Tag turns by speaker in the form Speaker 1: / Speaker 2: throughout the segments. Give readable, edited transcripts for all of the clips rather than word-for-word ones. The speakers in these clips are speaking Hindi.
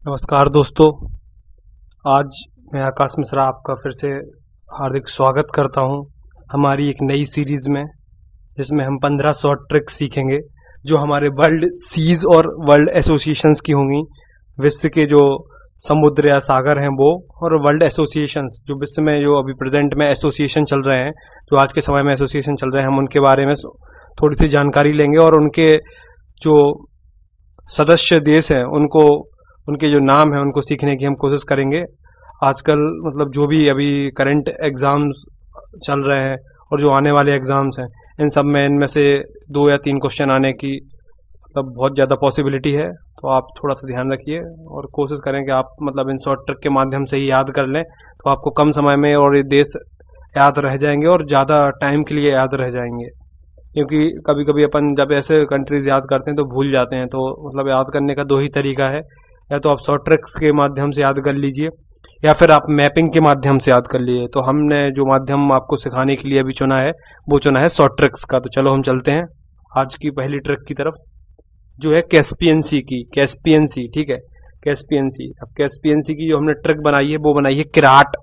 Speaker 1: नमस्कार दोस्तों। आज मैं आकाश मिश्रा आपका फिर से हार्दिक स्वागत करता हूं हमारी एक नई सीरीज में, जिसमें हम 15 शॉर्ट ट्रिक्स सीखेंगे जो हमारे वर्ल्ड सीज और वर्ल्ड एसोसिएशंस की होंगी। विश्व के जो समुद्र या सागर हैं वो, और वर्ल्ड एसोसिएशंस जो विश्व में जो अभी प्रेजेंट में एसोसिएशन चल रहे हैं, जो आज के समय में एसोसिएशन चल रहे हैं, हम उनके बारे में थोड़ी सी जानकारी लेंगे और उनके जो सदस्य देश हैं उनके जो नाम है उनको सीखने की हम कोशिश करेंगे। आजकल मतलब जो भी अभी करंट एग्जाम्स चल रहे हैं और जो आने वाले एग्जाम्स हैं, इन सब में इनमें से 2 या 3 क्वेश्चन आने की मतलब बहुत ज़्यादा पॉसिबिलिटी है। तो आप थोड़ा सा ध्यान रखिए और कोशिश करें कि आप मतलब इन शॉर्ट ट्रिक के माध्यम से ही याद कर लें, तो आपको कम समय में और ये देश याद रह जाएंगे और ज़्यादा टाइम के लिए याद रह जाएंगे। क्योंकि कभी कभी अपन जब ऐसे कंट्रीज याद करते हैं तो भूल जाते हैं। तो मतलब याद करने का 2 ही तरीका है, या तो आप शॉर्ट ट्रिक्स के माध्यम से याद कर लीजिए या फिर आप मैपिंग के माध्यम से याद कर लीजिए। तो हमने जो माध्यम आपको सिखाने के लिए अभी चुना है वो चुना है शॉर्ट ट्रिक्स का। तो चलो हम चलते हैं आज की पहली ट्रिक की तरफ, जो है कैस्पियन सी की। कैस्पियन सी, ठीक है, कैस्पियन सी। अब कैस्पियन सी की जो हमने ट्रिक बनाई है वो बनाई है किराट।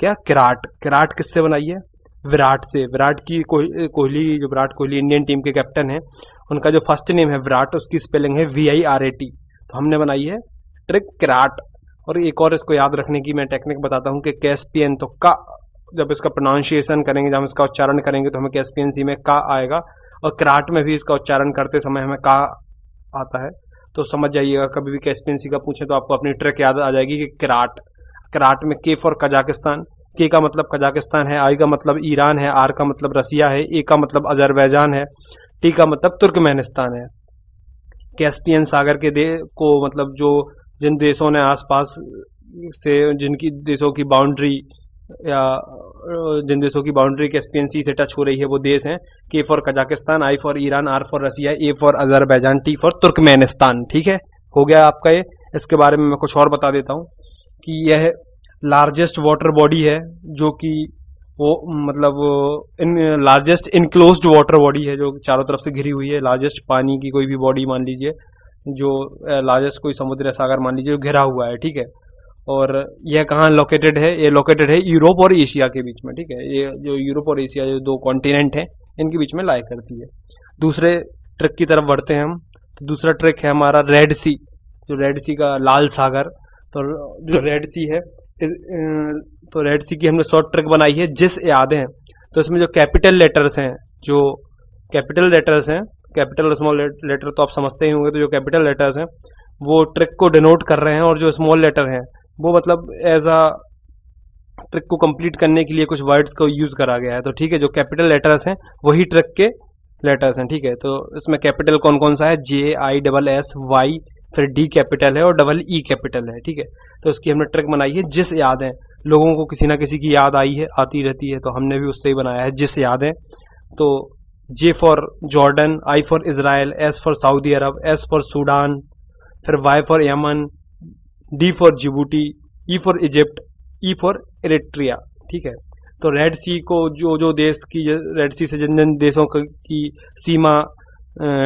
Speaker 1: क्या किराट? किराट किससे बनाई है? विराट से। विराट की कोहली, जो विराट कोहली इंडियन टीम के कैप्टन है, उनका जो फर्स्ट नेम है विराट, उसकी स्पेलिंग है VIRAT। तो हमने बनाई है ट्रिक किराट। और एक और इसको याद रखने की मैं टेक्निक बताता हूँ कि कैस्पियन, तो का जब इसका प्रोनाउंसिएशन करेंगे, जब हम इसका उच्चारण करेंगे तो हमें कैस्पियन सी में का आएगा, और किराट में भी इसका उच्चारण करते समय हमें का आता है। तो समझ जाइएगा, कभी भी कैस्पियन सी का पूछे तो आपको अपनी ट्रिक याद आ जाएगी कि किराट। किराट में के फॉर कजाकिस्तान, के का मतलब कजाकिस्तान है, आई का मतलब ईरान है, आर का मतलब रसिया है, ए का मतलब अजरबैजान है, टी का मतलब तुर्कमेनिस्तान है। कैस्पियन सागर के को मतलब जो जिन देशों ने आसपास से, जिनकी देशों की बाउंड्री या जिन देशों की बाउंड्री कैस्पियन सी से टच हो रही है वो देश हैं। K for Kazakhstan, I for Iran, R for Russia, A for Azerbaijan, T for Turkmenistan. ठीक है, हो गया आपका ये। इसके बारे में मैं कुछ और बता देता हूँ कि यह लार्जेस्ट वाटर बॉडी है, जो कि वो मतलब लार्जेस्ट इनक्लोज्ड वाटर बॉडी है, जो चारों तरफ से घिरी हुई है। लार्जेस्ट पानी की कोई भी बॉडी मान लीजिए, जो लार्जेस्ट कोई समुद्र या सागर मान लीजिए, जो घिरा हुआ है, ठीक है। और यह कहाँ लोकेटेड है? ये लोकेटेड है यूरोप और एशिया के बीच में, ठीक है। ये जो यूरोप और एशिया, जो 2 कॉन्टिनेंट हैं, इनके बीच में लाई करती है। दूसरे ट्रिक की तरफ बढ़ते हैं हम। तो दूसरा ट्रिक है हमारा रेड सी, जो रेड सी का लाल सागर। तो जो रेड सी है, तो रेड सी की हमने शॉर्ट ट्रिक बनाई है जिस याद है। तो इसमें जो कैपिटल लेटर्स हैं, जो कैपिटल लेटर्स हैं, कैपिटल और स्मॉल लेटर तो आप समझते ही होंगे। तो जो कैपिटल लेटर्स हैं वो ट्रिक को डिनोट कर रहे हैं, और जो स्मॉल लेटर हैं वो मतलब एज अ ट्रिक को कंप्लीट करने के लिए कुछ वर्ड्स को यूज करा गया है। तो ठीक है, जो कैपिटल लेटर्स हैं वही ट्रिक के लेटर्स हैं, ठीक है। तो इसमें कैपिटल कौन कौन सा है? JISSY, फिर D कैपिटल है और EE कैपिटल है, ठीक है। तो इसकी हमने ट्रिक बनाई है जिस याद है। लोगों को किसी ना किसी की याद आती रहती है, तो हमने भी उससे ही बनाया है जिस याद है। तो J for Jordan, I for Israel, S for Saudi Arab, S for Sudan, फिर Y for Yemen, D for Djibouti, E for Egypt, E for Eritrea, ठीक है। तो रेड सी को जो देश की, रेड सी से जिन जिन देशों की सीमा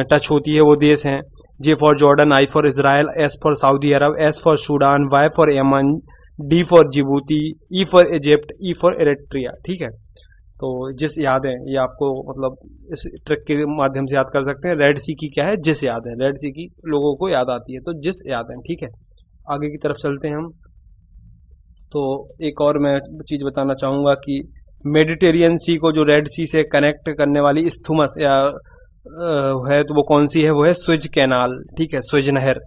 Speaker 1: टच होती है वो देश हैं। J for Jordan, I for Israel, S for Saudi Arab, S for Sudan, Y for Yemen, D for Djibouti, E for Egypt, E for Eritrea, ठीक है। तो जिस याद है, ये आपको मतलब इस ट्रिक के माध्यम से याद कर सकते हैं। रेड सी की क्या है? जिस याद है। रेड सी की लोगों को याद आती है, तो जिस याद है, ठीक है। आगे की तरफ चलते हैं हम। तो एक और मैं चीज बताना चाहूंगा कि मेडिटेरियन सी को जो रेड सी से कनेक्ट करने वाली इस्थुमस या है, तो वो कौन सी है? वो है स्विज कैनाल, ठीक है, स्विज नहर।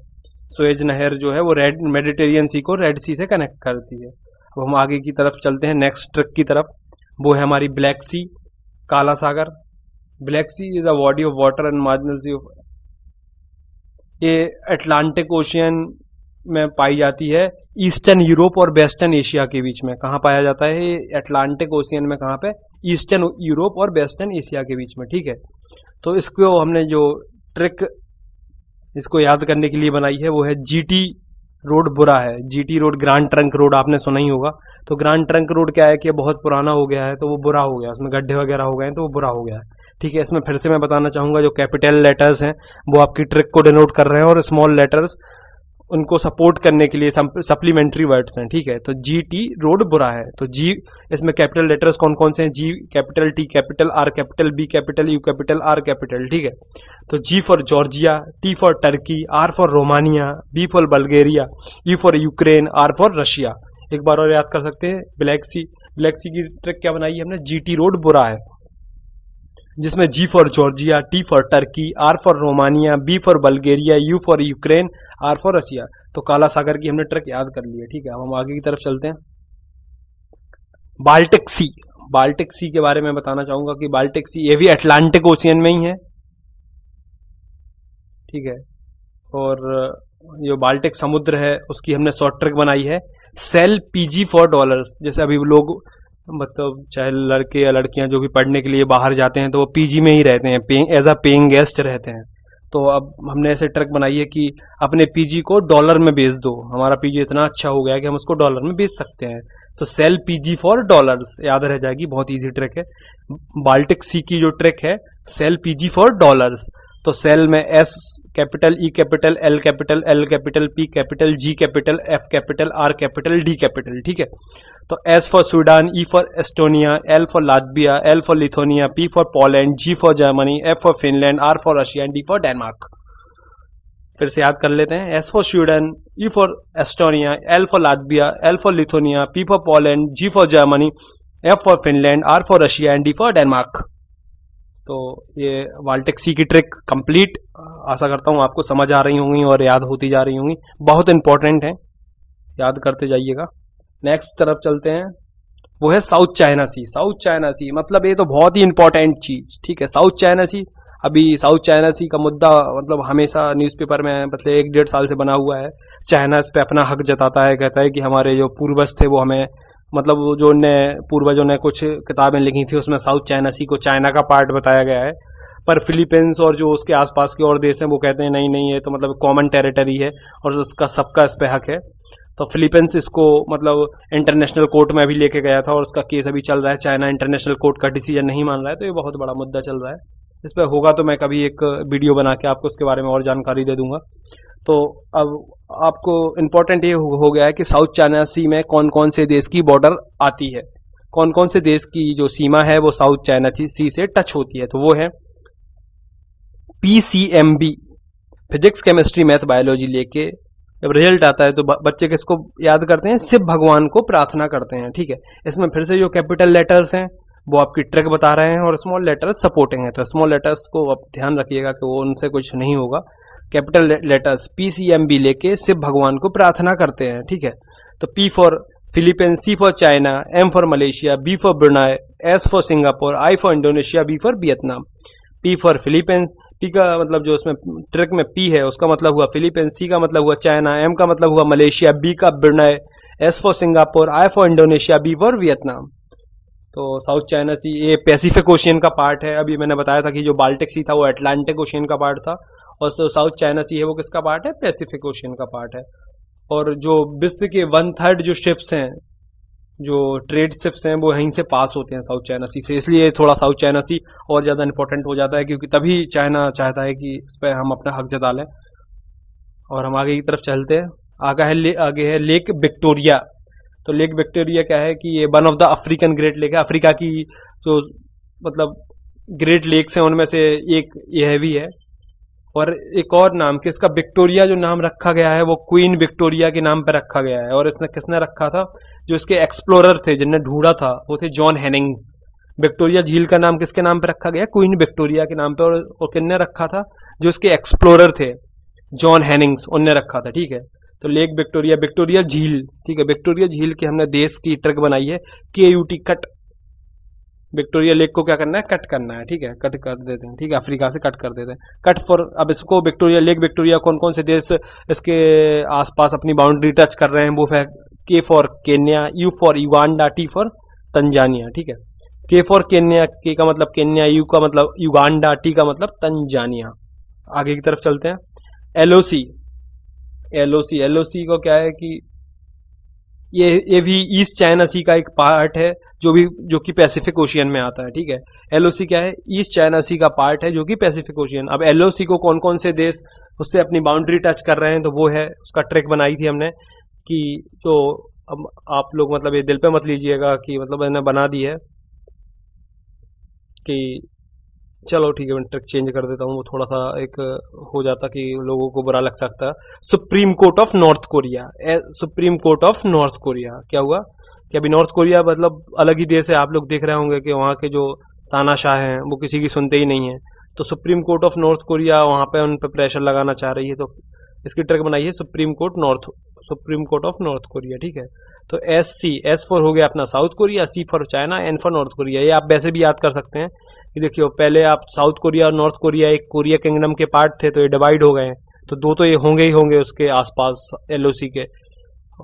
Speaker 1: स्विज नहर जो है वो रेड मेडिटेरियन सी को रेड सी से कनेक्ट करती है। अब हम आगे की तरफ चलते हैं नेक्स्ट ट्रिक की तरफ, वो है हमारी ब्लैक सी, काला सागर। Black Sea is a body of water and marginal sea of, ये अटलांटिक ओशियन में पाई जाती है, ईस्टर्न यूरोप और वेस्टर्न एशिया के बीच में। कहाँ पाया जाता है ये अटलांटिक ओशियन में? कहाँ पे? ईस्टर्न यूरोप और वेस्टर्न एशिया के बीच में, ठीक है। तो इसको हमने जो ट्रिक इसको याद करने के लिए बनाई है वो है GT रोड बुरा है। GT road, grand trunk road, आपने सुना ही होगा। तो ग्रांड ट्रंक रोड क्या है कि बहुत पुराना हो गया है, तो वो बुरा हो गया, उसमें गड्ढे वगैरह हो गए हैं, तो वो बुरा हो गया है, ठीक है। इसमें फिर से मैं बताना चाहूंगा, जो कैपिटल लेटर्स हैं वो आपकी ट्रिक को डिनोट कर रहे हैं, और स्मॉल लेटर्स उनको सपोर्ट करने के लिए सप्लीमेंट्री वर्ड्स हैं, ठीक है। तो जी टी रोड बुरा है, तो जी इसमें कैपिटल लेटर्स कौन कौन से हैं, G capital, T capital, R capital, B capital, U capital, R capital, ठीक है। तो G for Georgia, T for Turkey, R for Romania, B for Bulgaria, U for Ukraine, R for Russia. एक बार और याद कर सकते हैं, ब्लैक सी की ट्रिक क्या बनाई है हमने, जी टी रोड बुरा है, जिसमें G for Georgia, T for Turkey, R for Romania, B for Bulgaria, U for Ukraine, R for Russia. तो काला सागर की हमने ट्रिक याद कर ली है, ठीक है। अब हम आगे की तरफ चलते हैं। बाल्टिक सी के बारे में बताना चाहूंगा कि बाल्टिक सी ये भी अटलांटिक ओशियन में ही है, ठीक है। और जो बाल्टिक समुद्र है उसकी हमने शॉर्ट ट्रिक बनाई है, सेल पीजी फॉर डॉलर्स। जैसे अभी लोग मतलब चाहे लड़के या लड़कियां जो भी पढ़ने के लिए बाहर जाते हैं तो वो पीजी में ही रहते हैं, एज अ पेइंग गेस्ट रहते हैं। तो अब हमने ऐसे ट्रिक बनाई है कि अपने पीजी को डॉलर में बेच दो, हमारा पीजी इतना अच्छा हो गया है कि हम उसको डॉलर में बेच सकते हैं। तो सेल पीजी फॉर डॉलर्स याद रह जाएगी, बहुत इजी ट्रिक है। बाल्टिक सी की जो ट्रिक है, सेल पीजी फॉर डॉलर्स। तो सेल में S capital, E capital, L capital, L capital, P capital, G capital, F capital, R capital, D capital, ठीक है। तो S for Sweden, E for Estonia, L for Latvia, L for Lithuania, P for Poland, G for Germany, F for Finland, R for Russia, D for Denmark. फिर से याद कर लेते हैं, S for Sweden, E for Estonia, L for Latvia, L for Lithuania, P for Poland, G for Germany, F for Finland, R for Russia and D for Denmark. तो ये बाल्टिक सी की ट्रिक कंप्लीट, आशा करता हूं आपको समझ आ रही होंगी और याद होती जा रही होंगी, बहुत इंपॉर्टेंट है, याद करते जाइएगा। नेक्स्ट तरफ चलते हैं, वो है साउथ चाइना सी। साउथ चाइना सी मतलब ये तो बहुत ही इंपॉर्टेंट चीज, ठीक है। साउथ चाइना सी, अभी साउथ चाइना सी का मुद्दा मतलब हमेशा न्यूज़पेपर में मतलब 1-1.5 साल से बना हुआ है। चाइना इस पे अपना हक जताता है, कहता है कि हमारे जो पूर्वज थे वो हमें मतलब जो पूर्वजों ने कुछ किताबें लिखी थी उसमें साउथ चाइना सी को चाइना का पार्ट बताया गया है। पर फिलीपींस और जो उसके आसपास के और देश हैं वो कहते हैं नहीं नहीं, ये तो मतलब कॉमन टेरिटरी है और उसका सबका इस पे हक है। तो फिलीपींस इसको मतलब इंटरनेशनल कोर्ट में भी लेके गया था और उसका केस अभी चल रहा है, चाइना इंटरनेशनल कोर्ट का डिसीजन नहीं मान रहा है, तो ये बहुत बड़ा मुद्दा चल रहा है। इस पर होगा तो मैं कभी एक वीडियो बना के आपको उसके बारे में और जानकारी दे दूंगा। तो अब आपको इम्पोर्टेंट ये हो गया है कि साउथ चाइना सी में कौन कौन से देश की बॉर्डर आती है, कौन कौन से देश की जो सीमा है वो साउथ चाइना सी से टच होती है। तो वो है PCMB, physics chemistry math biology लेके जब रिजल्ट आता है तो बच्चे किसको याद करते हैं, शिव भगवान को प्रार्थना करते हैं, ठीक है। इसमें फिर से जो कैपिटल लेटर्स हैं वो आपकी ट्रिक बता रहे हैं और स्मॉल लेटर्स सपोर्टिंग है। तो स्मॉल लेटर्स को आप ध्यान रखिएगा कि वो उनसे कुछ नहीं होगा। कैपिटल लेटर्स PCMB लेके शिव भगवान को प्रार्थना करते हैं, ठीक है। तो P for Philippines, C for China, M for Malaysia, B for Brunei, S for Singapore, I for Indonesia, B for Vietnam. P for Philippines, P का मतलब जो उसमें ट्रिक में P है उसका मतलब हुआ फिलीपींस, C का मतलब हुआ चाइना, M का मतलब हुआ मलेशिया, B का Brunei, S for Singapore, I for Indonesia, B for Vietnam. तो साउथ चाइना सी ये पैसिफिक ओशियन का पार्ट है। अभी मैंने बताया था कि जो बाल्टिक सी था वो अटलांटिक ओशियन का पार्ट था और जो साउथ चाइना सी है वो किसका पार्ट है, पैसिफिक ओशियन का पार्ट है। और जो विश्व के 1/3 जो शिप्स हैं, जो ट्रेड शिप्स हैं, वो यहीं से पास होते हैं साउथ चाइना सी से, इसलिए थोड़ा साउथ चाइना सी और ज्यादा इंपॉर्टेंट हो जाता है, क्योंकि तभी चाइना चाहता है कि इस पर हम अपना हक जता लें। और हम आगे की तरफ चलते हैं, आगे है लेक विक्टोरिया। तो लेक विक्टोरिया क्या है कि ये one of the African great lake है, अफ्रीका की जो मतलब ग्रेट लेक्स हैं उनमें से एक यह भी है। और एक और नाम कि इसका विक्टोरिया जो नाम रखा गया है वो क्वीन विक्टोरिया के नाम पर रखा गया है। और इसने किसने रखा था, जो इसके एक्सप्लोरर थे जिनने ढूंढा था वो थे जॉन हेनिंग। विक्टोरिया झील का नाम किसके नाम पर रखा गया, क्वीन विक्टोरिया के नाम पर। और किसने रखा था, जो इसके एक्सप्लोरर थे जॉन हेनिंग्स, उनने रखा था, ठीक है। तो लेक विक्टोरिया, विक्टोरिया झील, ठीक है। विक्टोरिया झील की हमने देश की ट्रिक बनाई है KUT, कट। विक्टोरिया लेक को क्या करना है, कट करना है, ठीक है, कट कर देते हैं, ठीक है, अफ्रीका से कट कर देते हैं, कट फॉर। अब इसको विक्टोरिया लेक विक्टोरिया कौन कौन से देश इसके आसपास अपनी बाउंड्री टच कर रहे हैं, वो है K for Kenya, U for Uganda, T for Tanzania, ठीक है। K फॉर केन्या, K का मतलब केन्या, U का मतलब युगांडा, T का मतलब तंजानिया। आगे की तरफ चलते हैं, LOC को क्या है कि ये भी ईस्ट चाइना सी का एक पार्ट है जो कि पैसिफिक ओशियन में आता है, ठीक है। एलओसी क्या है? ईस्ट चाइना सी का पार्ट है जो कि पैसिफिक ओशियन। अब एलओसी को कौन कौन से देश उससे अपनी बाउंड्री टच कर रहे हैं, तो वो है, उसका ट्रैक बनाई थी हमने कि तो अब आप लोग मतलब ये दिल पे मत लीजिएगा कि मतलब मैंने बना दी है कि चलो ठीक है, मैं ट्रिक चेंज कर देता हूँ, वो थोड़ा सा एक हो जाता कि लोगों को बुरा लग सकता है। Supreme Court of North Korea, supreme Court of North Korea क्या हुआ कि अभी नॉर्थ कोरिया मतलब अलग ही देश है, आप लोग देख रहे होंगे कि वहाँ के जो तानाशाह हैं वो किसी की सुनते ही नहीं है। तो supreme Court of North Korea वहाँ पे उन पर प्रेशर लगाना चाह रही है, तो इसकी ट्रिक बनाई है Supreme Court of North Korea, ठीक है। तो एस फॉर हो गया अपना South Korea, C for China, N for North Korea. ये आप वैसे भी याद कर सकते हैं कि देखियो पहले आप साउथ कोरिया और नॉर्थ कोरिया एक कोरिया किंगडम के पार्ट थे, तो ये डिवाइड हो गए हैं, तो दो तो ये होंगे ही होंगे उसके आसपास एलओसी के।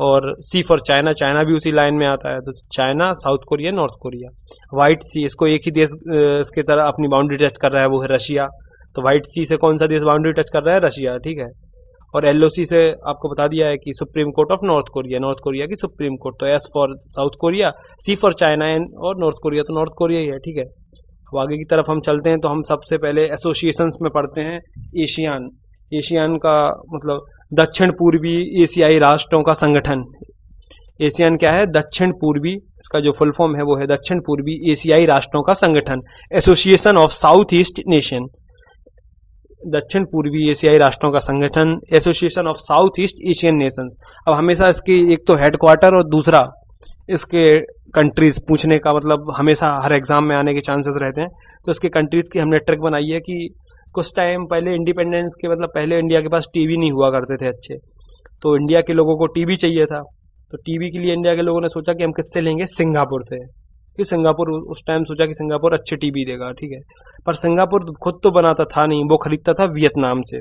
Speaker 1: और सी फॉर चाइना, चाइना भी उसी लाइन में आता है, तो China, South Korea, North Korea. White Sea, इसको एक ही देश इसके तरह अपनी बाउंड्री टच कर रहा है, वो है रशिया। तो व्हाइट सी से कौन सा देश बाउंड्री टच कर रहा है? रशिया, ठीक है। और एलओसी से आपको बता दिया है कि Supreme Court of North Korea की सुप्रीम कोर्ट। तो S for South Korea, C for China, N और नॉर्थ कोरिया, तो नॉर्थ कोरिया ही है, ठीक है। अब आगे की तरफ हम चलते हैं, तो हम सबसे पहले एसोसिएशंस में पढ़ते हैं एशियान। एशियान का मतलब दक्षिण पूर्वी एशियाई राष्ट्रों का संगठन। एशियान क्या है? दक्षिण पूर्वी, इसका जो फुल फॉर्म है वो है दक्षिण पूर्वी एशियाई राष्ट्रों का संगठन, association of south east nation. दक्षिण पूर्वी एशियाई राष्ट्रों का संगठन, association of south east Asian Nations. अब हमेशा इसकी एक तो हेडक्वार्टर और दूसरा इसके कंट्रीज पूछने का मतलब हमेशा हर एग्जाम में आने के चांसेस रहते हैं। तो इसके कंट्रीज की हमने ट्रिक बनाई है कि कुछ टाइम पहले इंडिपेंडेंस के मतलब पहले इंडिया के पास टीवी नहीं हुआ करते थे अच्छे, तो इंडिया के लोगों को टीवी चाहिए था। तो टीवी के लिए इंडिया के लोगों ने सोचा कि हम किससे लेंगे? सिंगापुर से। कि सिंगापुर उस टाइम सोचा कि सिंगापुर अच्छे टीवी देगा, ठीक है। पर सिंगापुर खुद तो बनाता था नहीं, वो खरीदता था वियतनाम से,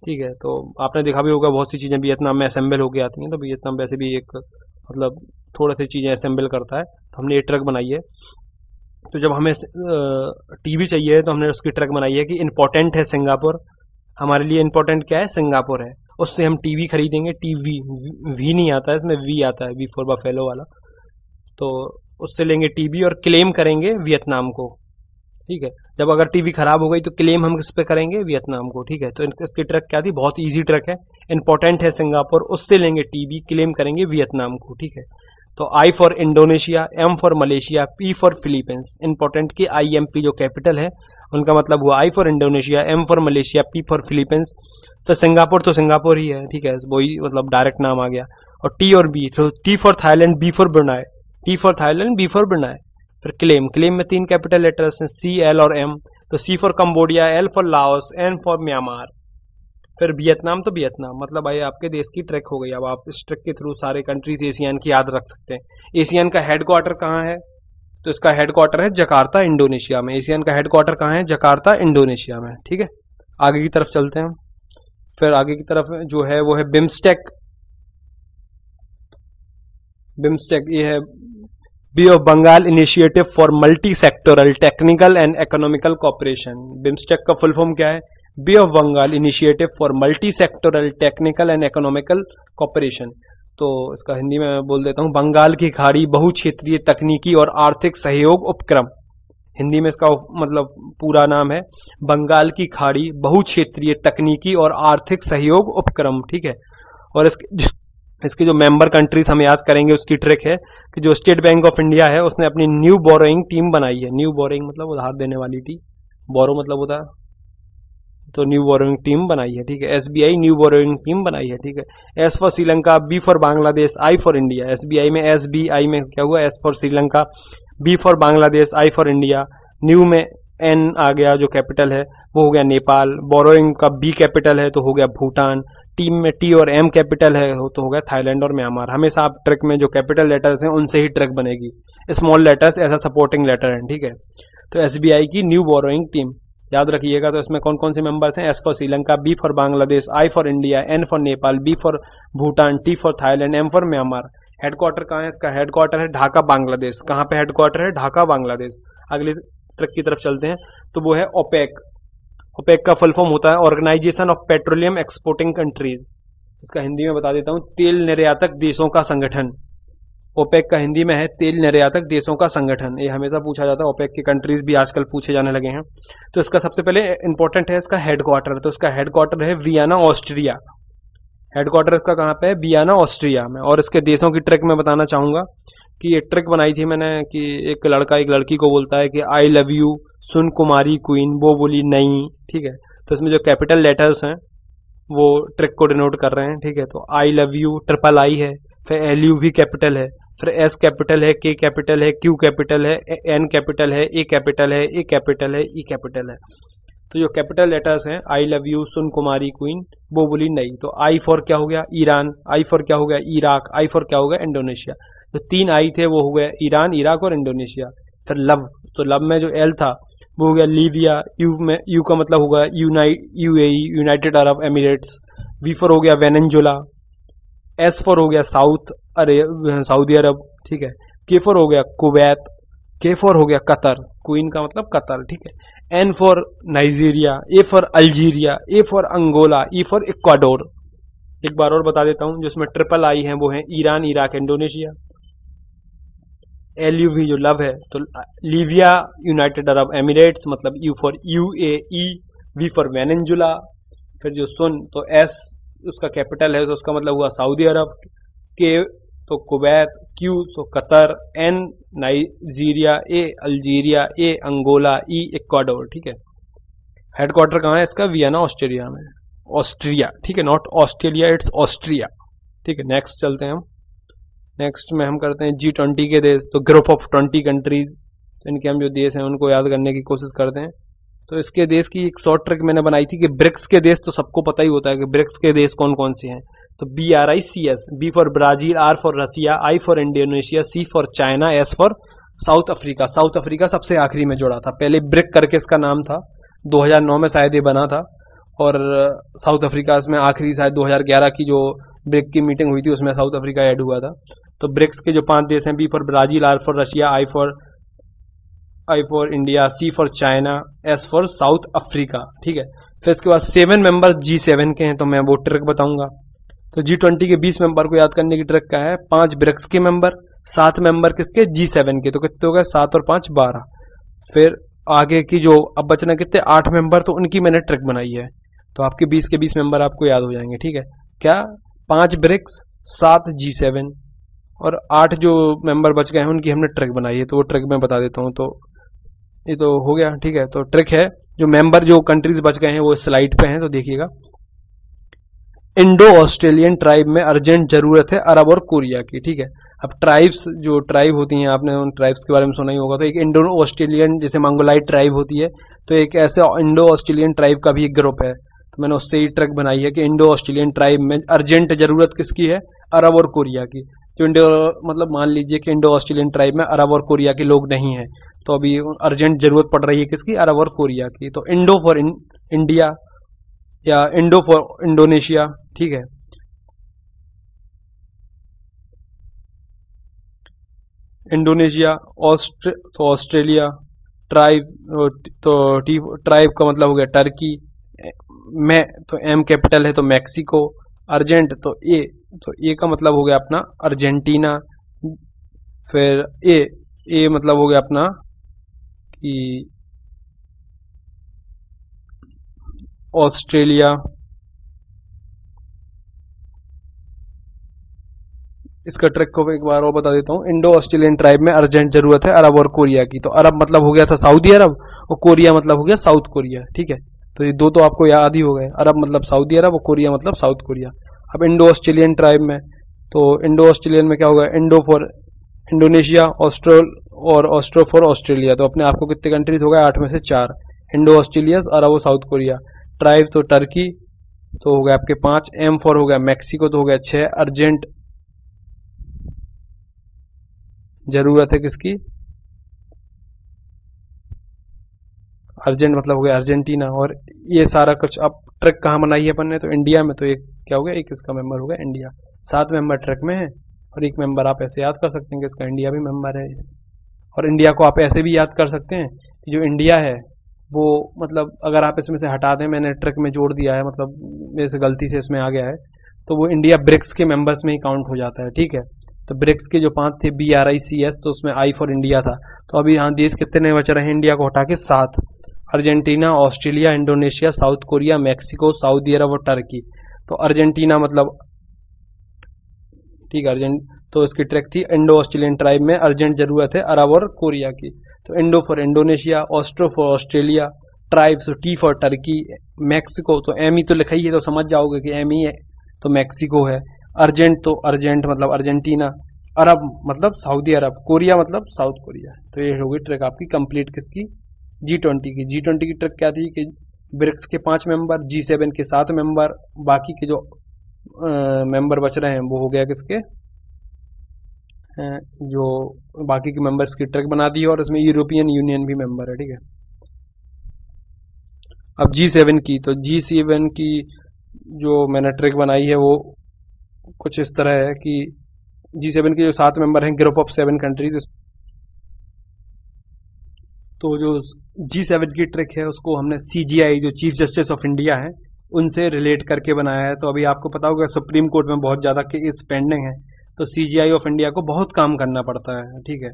Speaker 1: ठीक है। तो आपने देखा भी होगा बहुत सी चीज़ें वियतनाम में असेंबल होके आती हैं, तो वियतनाम वैसे भी एक मतलब थोड़ा सी चीज़ें असेंबल करता है। तो हमने ये ट्रक बनाई है। तो जब हमें टीवी चाहिए तो हमने उसकी ट्रक बनाई है कि इम्पोर्टेंट है सिंगापुर, हमारे लिए इम्पोर्टेंट क्या है? सिंगापुर है, उससे हम टीवी खरीदेंगे। टीवी वी नहीं आता है इसमें, वी आता है, वी फॉर बफेलो वाला। तो उससे लेंगे टीवी और क्लेम करेंगे वियतनाम को, ठीक है। जब अगर टीवी खराब हो गई तो क्लेम हम किस पे करेंगे? वियतनाम को, ठीक है। तो इसकी ट्रक क्या थी? बहुत इजी ट्रक है, इंपॉर्टेंट है सिंगापुर, उससे लेंगे टीवी, क्लेम करेंगे वियतनाम को, ठीक है। तो I for Indonesia, M for Malaysia, P for Philippines. Important की IMP जो कैपिटल है उनका मतलब हुआ I for Indonesia, M for Malaysia, P for Philippines. तो सिंगापुर ही है, ठीक है, वही मतलब डायरेक्ट नाम आ गया। और टी और बी, तो T for Thailand, B for Brunei, T for Thailand, B for Brunei. फिर क्लेम में 3 कैपिटल लेटर्स हैं, C, L और M। तो C for Cambodia, L for Laos, N for Myanmar. फिर वियतनाम, तो वियतनाम मतलब भाई आपके देश की ट्रैक हो गई। अब आप इस ट्रैक के थ्रू सारे कंट्रीज एशियन की याद रख सकते हैं। एशियन का हेडक्वार्टर कहाँ है? तो इसका हेडक्वार्टर है जकार्ता, इंडोनेशिया में। एशियन का हेडक्वार्टर कहाँ है? जकार्ता, इंडोनेशिया में, ठीक है। आगे की तरफ चलते हैं। फिर आगे की तरफ जो है वो है बिम्स्टेक। ये है bay of Bengal initiative for multi sectoral technical and economical cooperation. BIMSTEC का फुल फॉर्म क्या है? Bay of Bengal initiative for multi sectoral technical and economical cooperation. तो इसका हिंदी में मैं बोल देता हूँ, बंगाल की खाड़ी बहुक्षेत्रीय तकनीकी और आर्थिक सहयोग उपक्रम। हिंदी में इसका मतलब पूरा नाम है बंगाल की खाड़ी बहुक्षेत्रीय तकनीकी और आर्थिक सहयोग उपक्रम, ठीक है। और इसके जो मेंबर कंट्रीज हम याद करेंगे, उसकी ट्रिक है कि जो स्टेट बैंक ऑफ इंडिया है उसने अपनी न्यू बोरोइंग टीम बनाई है। न्यू बोरोइंग मतलब उधार देने वाली टीम, बोरो मतलब होता है, तो न्यू बोरोइंग टीम बनाई है, ठीक है। SBI न्यू बोरोइंग टीम बनाई है, ठीक है। S for Sri Lanka, B for Bangladesh, I for India. SBI में SBI में क्या हुआ? S for Sri Lanka, B for Bangladesh, I for India. New में N आ गया जो कैपिटल है, वो हो गया नेपाल। बोरोइंग का B कैपिटल है तो हो गया भूटान। टीम में T और M कैपिटल है तो हो गया थाईलैंड और म्यांमार। हमेशा आप ट्रक में जो कैपिटल लेटर्स हैं उनसे ही ट्रक बनेगी, स्मॉल लेटर्स ऐसा सपोर्टिंग लेटर है, ठीक है। तो SBI की न्यू बोरोइंग टीम याद रखिएगा। तो इसमें कौन कौन से मेंबर्स हैं? S for Sri Lanka, B for Bangladesh, I for India, N for Nepal, B for Bhutan, T for Thailand, M for Myanmar. Headquarter कहाँ है? इसका हेडक्वार्टर है ढाका, बांग्लादेश। कहाँ पे हेडक्वार्टर है? ढाका, बांग्लादेश। अगले ट्रक की तरफ चलते हैं, तो वो है ओपेक। ओपेक का फुल फॉर्म होता है organisation of petroleum exporting countries. इसका हिंदी में बता देता हूँ, तेल निर्यातक देशों का संगठन। ओपेक का हिंदी में है तेल निर्यातक देशों का संगठन। ये हमेशा पूछा जाता है, ओपेक के कंट्रीज भी आजकल पूछे जाने लगे हैं। तो इसका सबसे पहले इंपॉर्टेंट है इसका हेडक्वार्टर, तो इसका हेडक्वार्टर है वियना ऑस्ट्रिया। हेडक्वार्टर इसका कहाँ पे है? वियना ऑस्ट्रिया में। और इसके देशों की ट्रिक मैं बताना चाहूंगा कि ये ट्रिक बनाई थी मैंने कि एक लड़का एक लड़की को बोलता है कि I love you soon Kumari queen, वो बोली नहीं, ठीक है। तो इसमें जो कैपिटल लेटर्स हैं वो ट्रिक को डिनोट कर रहे हैं, ठीक है। तो I love you triple I है, फिर एल यू भी कैपिटल है, फिर एस कैपिटल है, के कैपिटल है, क्यू कैपिटल है, एन कैपिटल है, ए कैपिटल है, ए कैपिटल है, ई कैपिटल है। तो जो कैपिटल लेटर्स हैं I love you soon Kumari queen, वो बोली नहीं। तो आई फॉर क्या हो गया? ईरान। आई फॉर क्या हो गया? इराक। आई फॉर क्या हो गया? इंडोनेशिया। तो 3 आई थे वो हो गया ईरान, इराक और इंडोनेशिया। फिर लव, तो लव में जो एल था वो हो गया लीबिया। यू में, यू का मतलब होगा UAE, United Arab Emirates. V for हो गया वेनेजुला। एस फॉर हो गया सऊदी अरब, ठीक है। के फॉर हो गया कुवैत। के फॉर हो गया कतर, क्वीन का मतलब कतर, ठीक है। N for Nigeria. A for Algeria. A for Angola. E for Ecuador. एक बार और बता देता हूं, जिसमें ट्रिपल आई है वो है Iran, Iraq, Indonesia. L U भी जो लव है तो लीबिया, यूनाइटेड अरब एमिरेट्स, मतलब U for UAE. V for Venezuela. फिर जो सुन तो एस उसका कैपिटल है तो उसका मतलब हुआ सऊदी अरब। के तो कुवैत। क्यू तो Qatar. N Nigeria. A Algeria. A Angola. E Ecuador, ठीक है। हेडक्वार्टर कहाँ है इसका? वियना ऑस्ट्रिया में। ऑस्ट्रिया, ठीक है, नॉट ऑस्ट्रेलिया, इट्स ऑस्ट्रिया, ठीक है। नेक्स्ट चलते हैं हम। नेक्स्ट में हम करते हैं G20 के देश, तो ग्रुप ऑफ 20 कंट्रीज। तो इनके हम जो देश हैं उनको याद करने की कोशिश करते हैं। तो इसके देश की एक शॉर्ट ट्रिक मैंने बनाई थी कि ब्रिक्स के देश तो सबको पता ही होता है कि ब्रिक्स के देश कौन कौन से हैं। तो BRICS, B for Brazil, R for Russia, I for Indonesia, C for China, S for South Africa. South Africa सबसे आखिरी में जोड़ा था, पहले ब्रिक करके इसका नाम था, 2009 में शायद ये बना था। और साउथ अफ्रीका इसमें आखिरी शायद 2011 की जो ब्रिक की मीटिंग हुई थी उसमें साउथ अफ्रीका ऐड हुआ था। तो ब्रिक्स के जो 5 देश हैं, B for Brazil, R for Russia, I for India, C for China, S for South Africa, ठीक है। फिर इसके बाद 7 मेंबर G7 के हैं, तो मैं वो ट्रिक बताऊंगा। तो G20 के 20 मेंबर को याद करने की ट्रिक क्या है? 5 ब्रिक्स के मेंबर, 7 मेंबर किसके? G7 के। तो कितने हो गए? 7 और 5 12। फिर आगे की जो अब बचना कितने? 8 मेंबर, तो उनकी मैंने ट्रिक बनाई है। तो आपके 20 के 20 मेंबर आपको याद हो जाएंगे, ठीक है। क्या? 5 ब्रिक्स, 7 G7 और 8 जो मेंबर बच गए हैं उनकी हमने ट्रिक बनाई है। तो वो ट्रिक मैं बता देता हूँ। तो ये तो हो गया, ठीक है। तो ट्रिक है, जो मेंबर जो कंट्रीज बच गए हैं वो स्लाइड पे हैं, तो देखिएगा। इंडो ऑस्ट्रेलियन ट्राइब में अर्जेंट जरूरत है अरब और कोरिया की, ठीक है। अब ट्राइब्स, जो ट्राइब होती हैं, आपने उन ट्राइब्स के बारे में सुना ही होगा। तो एक इंडो ऑस्ट्रेलियन, जैसे मंगोलाइट ट्राइब होती है, तो एक ऐसे इंडो ऑस्ट्रेलियन ट्राइब का भी एक ग्रुप है। तो मैंने उससे ही ट्रिक बनाई है कि इंडो ऑस्ट्रेलियन ट्राइब में अर्जेंट जरूरत किसकी है? अरब और कोरिया की। तो इंडो मतलब मान लीजिए कि इंडो ऑस्ट्रेलियन ट्राइब में अरब और कोरिया के लोग नहीं हैं, तो अभी अर्जेंट जरूरत पड़ रही है किसकी? अरब और कोरिया की। तो इंडो फॉर इंडिया या इंडो फॉर इंडोनेशिया, ठीक है। इंडोनेशिया, तो ऑस्ट्रेलिया, ट्राइब, तो ट्राइब का मतलब हो गया टर्की। में तो एम कैपिटल है तो मैक्सिको। अर्जेंट तो ए का मतलब हो गया अपना अर्जेंटीना। फिर ए मतलब हो गया अपना कि ऑस्ट्रेलिया। इसका ट्रिक को एक बार और बता देता हूँ। इंडो ऑस्ट्रेलियन ट्राइब में अर्जेंट जरूरत है अरब और कोरिया की। तो अरब मतलब हो गया था सऊदी अरब और कोरिया मतलब हो गया साउथ कोरिया, ठीक है। तो ये दो तो आपको याद ही हो गए, अरब मतलब सऊदी अरब और कोरिया मतलब साउथ कोरिया। अब इंडो ऑस्ट्रेलियन ट्राइब में, तो इंडो ऑस्ट्रेलियन में क्या होगा? Indo for Indonesia, Austro for Australia. तो अपने आपको कितने कंट्रीज हो गए? 8 में से 4। इंडो ऑस्ट्रेलिया, अरब और साउथ कोरिया। ट्राइब तो टर्की, तो हो गया आपके 5। एम फॉर हो गया मैक्सिको, तो हो गया 6। अर्जेंट जरूरत है किसकी? अर्जेंट मतलब हो गया अर्जेंटीना। और ये सारा कुछ अब ट्रिक कहाँ बनाई है अपन ने? तो इंडिया में। तो एक क्या हो गया? एक इसका मेंबर हो गया इंडिया। 7 मेंबर ट्रिक में है और एक मेंबर आप ऐसे याद कर सकते हैं कि इसका इंडिया भी मेंबर है। और इंडिया को आप ऐसे भी याद कर सकते हैं कि जो इंडिया है वो, मतलब अगर आप इसमें से हटा दें, मैंने ट्रिक में जोड़ दिया है, मतलब मेरे से गलती से इसमें आ गया है, तो वो इंडिया ब्रिक्स के मेंबर्स में ही काउंट हो जाता है, ठीक है। तो ब्रिक्स के जो 5 थे BRICS, तो उसमें I फॉर इंडिया था। तो अभी यहाँ देश कितने बच रहे हैं इंडिया को हटा के? 7। Argentina, Australia, Indonesia, south Korea, Mexico, Saudi Arab और टर्की। तो अर्जेंटीना मतलब ठीक है, तो इसकी ट्रैक थी इंडो ऑस्ट्रेलियन ट्राइब में अर्जेंट जरूरत है अरब और कोरिया की। तो Indo for Indonesia, Austro for Australia, tribes, T for Turkey, Mexico, तो एम ही तो लिखा ही है तो समझ जाओगे कि एम ही है तो मैक्सिको है। अर्जेंट तो अर्जेंट मतलब अर्जेंटीना, अरब मतलब सऊदी अरब, कोरिया मतलब साउथ कोरिया। तो ये होगी ट्रैक आपकी कंप्लीट किसकी? G20 की। G20 की ट्रैक क्या थी कि ब्रिक्स के 5 मेंबर, G7 के 7 मेंबर, बाकी के जो मेंबर बच रहे हैं वो हो गया किसके? जो बाकी के मेंबर्स की ट्रैक बना दी है और इसमें यूरोपियन यूनियन भी मेंबर है, ठीक है। अब G7 की, तो G7 की जो मैंने ट्रैक बनाई है वो कुछ इस तरह है कि G7 के जो 7 मेंबर हैं, ग्रुप ऑफ 7 कंट्रीज, तो जो G7 की ट्रैक है उसको हमने CGI जो चीफ जस्टिस ऑफ इंडिया है उनसे रिलेट करके बनाया है। तो अभी आपको पता होगा सुप्रीम कोर्ट में बहुत ज़्यादा केस पेंडिंग है, तो CGI ऑफ इंडिया को बहुत काम करना पड़ता है, ठीक है,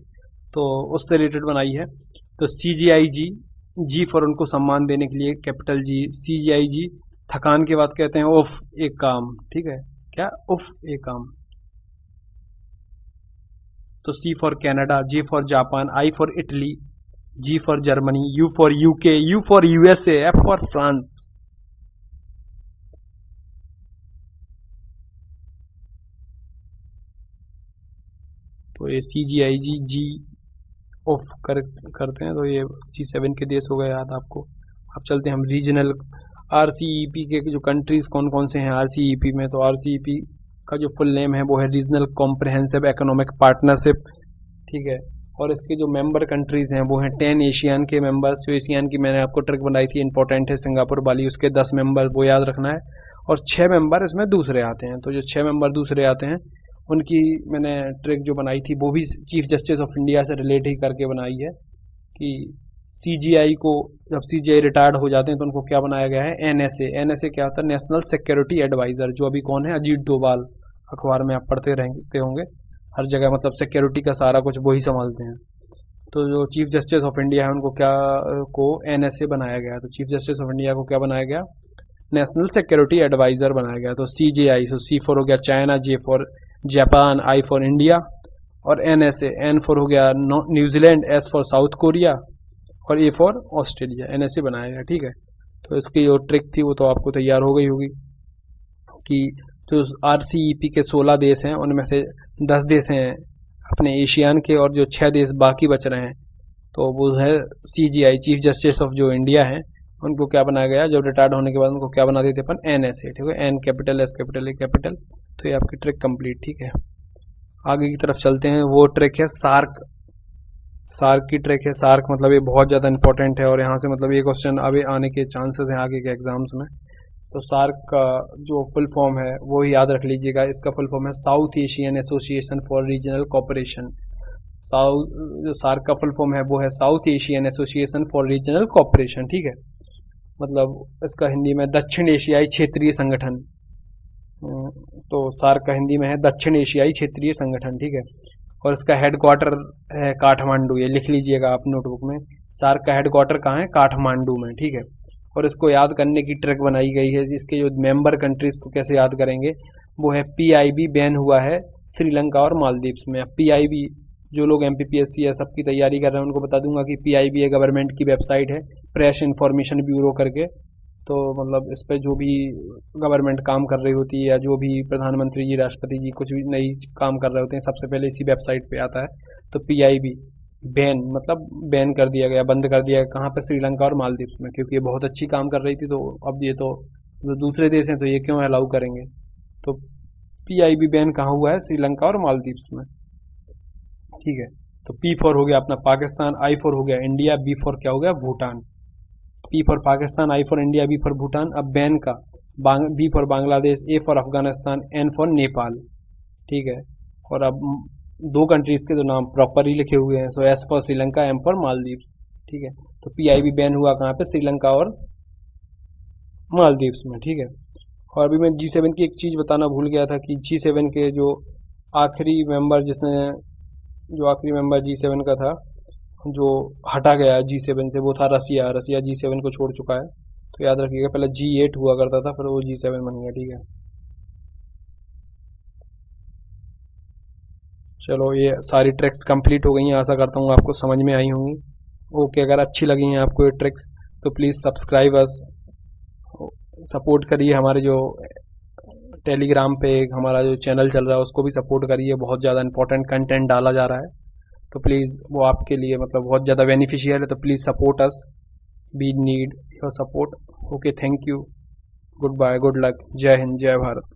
Speaker 1: तो उससे रिलेटेड बनाई है। तो CGI जी फॉर उनको सम्मान देने के लिए कैपिटल G, CGI G थकान के बाद कहते हैं उफ एक काम, ठीक है, क्या? उफ एक काम। तो C for Canada, J for Japan, I for Italy, G for Germany, U for UK, U for USA, F for France. तो ये CGI G ऑफ करते हैं, तो ये G7 के देश हो गए याद आपको। अब चलते हैं हम रीजनल RCEP के जो कंट्रीज कौन कौन से हैं RCEP में। तो RCEP का जो फुल नेम है वो है रीजनल कॉम्प्रिहेंसिव इकोनॉमिक पार्टनरशिप, ठीक है। और इसके जो मेंबर कंट्रीज हैं वो हैं 10 एशियन के मेंबर्स। जो एशियन की मैंने आपको ट्रिक बनाई थी इंपॉर्टेंट है, सिंगापुर वाली, उसके 10 मेंबर वो याद रखना है, और 6 मेंबर इसमें दूसरे आते हैं। तो जो 6 मेंबर दूसरे आते हैं उनकी मैंने ट्रिक जो बनाई थी वो भी चीफ जस्टिस ऑफ इंडिया से रिलेट ही करके बनाई है कि CGI को जब CGI रिटायर्ड हो जाते हैं तो उनको क्या बनाया गया है? NSA क्या होता है? नेशनल सिक्योरिटी एडवाइजर, जो अभी कौन है? अजीत डोभाल, अखबार में आप पढ़ते रहते होंगे हर जगह, मतलब सिक्योरिटी का सारा कुछ वही संभालते हैं। तो जो चीफ जस्टिस ऑफ इंडिया है उनको क्या को NSA बनाया गया। तो चीफ जस्टिस ऑफ इंडिया को क्या बनाया गया? नेशनल सिक्योरिटी एडवाइजर बनाया गया। तो CGI, तो C फॉर हो गया China, J for Japan, I for India, और NSA, N फॉर हो गया New Zealand, S for South Korea, और A फॉर ऑस्ट्रेलिया। NSA बनाया गया, ठीक है। तो इसकी जो ट्रिक थी वो तो आपको तैयार हो गई होगी कि जो RCEP के 16 देश हैं उनमें से 10 देश हैं अपने एशियान के, और जो 6 देश बाकी बच रहे हैं तो वो है CGI, चीफ जस्टिस ऑफ जो इंडिया है उनको क्या बनाया गया? जब रिटायर्ड होने के बाद उनको क्या बना देते अपन? NSA, ठीक है, N capital, S capital, A capital. तो ये आपकी ट्रिक कंप्लीट, ठीक है। आगे की तरफ चलते हैं। वो ट्रिक है सार्क की ट्रिक है। सार्क मतलब ये बहुत ज़्यादा इंपॉर्टेंट है और यहाँ से मतलब ये क्वेश्चन अभी आने के चांसेस हैं आगे के एग्जाम्स में। तो सार्क का जो फुल फॉर्म है वो ही याद रख लीजिएगा। इसका फुल फॉर्म है south Asian association for regional cooperation. जो सार्क का फुल फॉर्म है वो है south Asian association for regional cooperation, ठीक है। मतलब इसका हिंदी में दक्षिण एशियाई क्षेत्रीय संगठन। तो सार्क का हिंदी में है दक्षिण एशियाई क्षेत्रीय संगठन, ठीक है। और इसका हेडक्वार्टर है काठमांडू, ये लिख लीजिएगा आप नोटबुक में। सार्क का हेडक्वार्टर कहाँ है? काठमांडू में, ठीक है। और इसको याद करने की ट्रिक बनाई गई है। इसके जो मेंबर कंट्रीज को कैसे याद करेंगे वो है PIB बैन हुआ है श्रीलंका और मालदीव्स में। PIB जो लोग MPPSC या सबकी तैयारी कर रहे हैं उनको बता दूंगा कि PIB एक गवर्नमेंट की वेबसाइट है, प्रेस इंफॉर्मेशन ब्यूरो करके। तो मतलब इस पर जो भी गवर्नमेंट काम कर रही होती है या जो भी प्रधानमंत्री जी, राष्ट्रपति जी कुछ भी नई काम कर रहे होते हैं सबसे पहले इसी वेबसाइट पे आता है। तो PIB बैन मतलब बैन कर दिया गया, बंद कर दिया गया। कहाँ पे? श्रीलंका और मालदीव्स में, क्योंकि ये बहुत अच्छी काम कर रही थी। तो अब ये तो जो दूसरे देश हैं तो ये क्यों अलाउ करेंगे। तो PIB बैन कहाँ हुआ है? श्रीलंका और मालदीव्स में, ठीक है। तो P फॉर हो गया अपना पाकिस्तान, I फॉर हो गया इंडिया, B फॉर क्या हो गया? Bhutan. P for Pakistan, I for India, B for Bhutan. अब बैन का B for Bangladesh, A for Afghanistan, N for Nepal, ठीक है। और अब 2 कंट्रीज के तो नाम प्रॉपर ही लिखे हुए हैं। सो S for Sri Lanka, M for Maldives, ठीक है। तो PIB बैन हुआ कहाँ पे? श्रीलंका और मालदीव्स में, ठीक है। और अभी मैं G7 की एक चीज़ बताना भूल गया था कि G7 के जो आखिरी मेंबर जो आखिरी मेंबर G7 का था, जो हटा गया G7 से, वो था रसिया। रसिया G7 को छोड़ चुका है। तो याद रखिएगा, पहले G8 हुआ करता था, फिर वो G7 बन गया। ठीक है, चलो ये सारी ट्रिक्स कंप्लीट हो गई हैं। आशा करता हूँ आपको समझ में आई होंगी। ओके, अगर अच्छी लगी हैं आपको ये ट्रिक्स तो प्लीज़ सब्सक्राइब अस, सपोर्ट करिए। हमारे जो टेलीग्राम पे एक हमारा जो चैनल चल रहा है उसको भी सपोर्ट करिए। बहुत ज़्यादा इंपॉर्टेंट कंटेंट डाला जा रहा है, तो प्लीज़ वो आपके लिए मतलब बहुत ज़्यादा बेनिफिशियल है। तो please support us, we need your support. Okay, thank you, good bye, good luck, जय हिंद, जय भारत।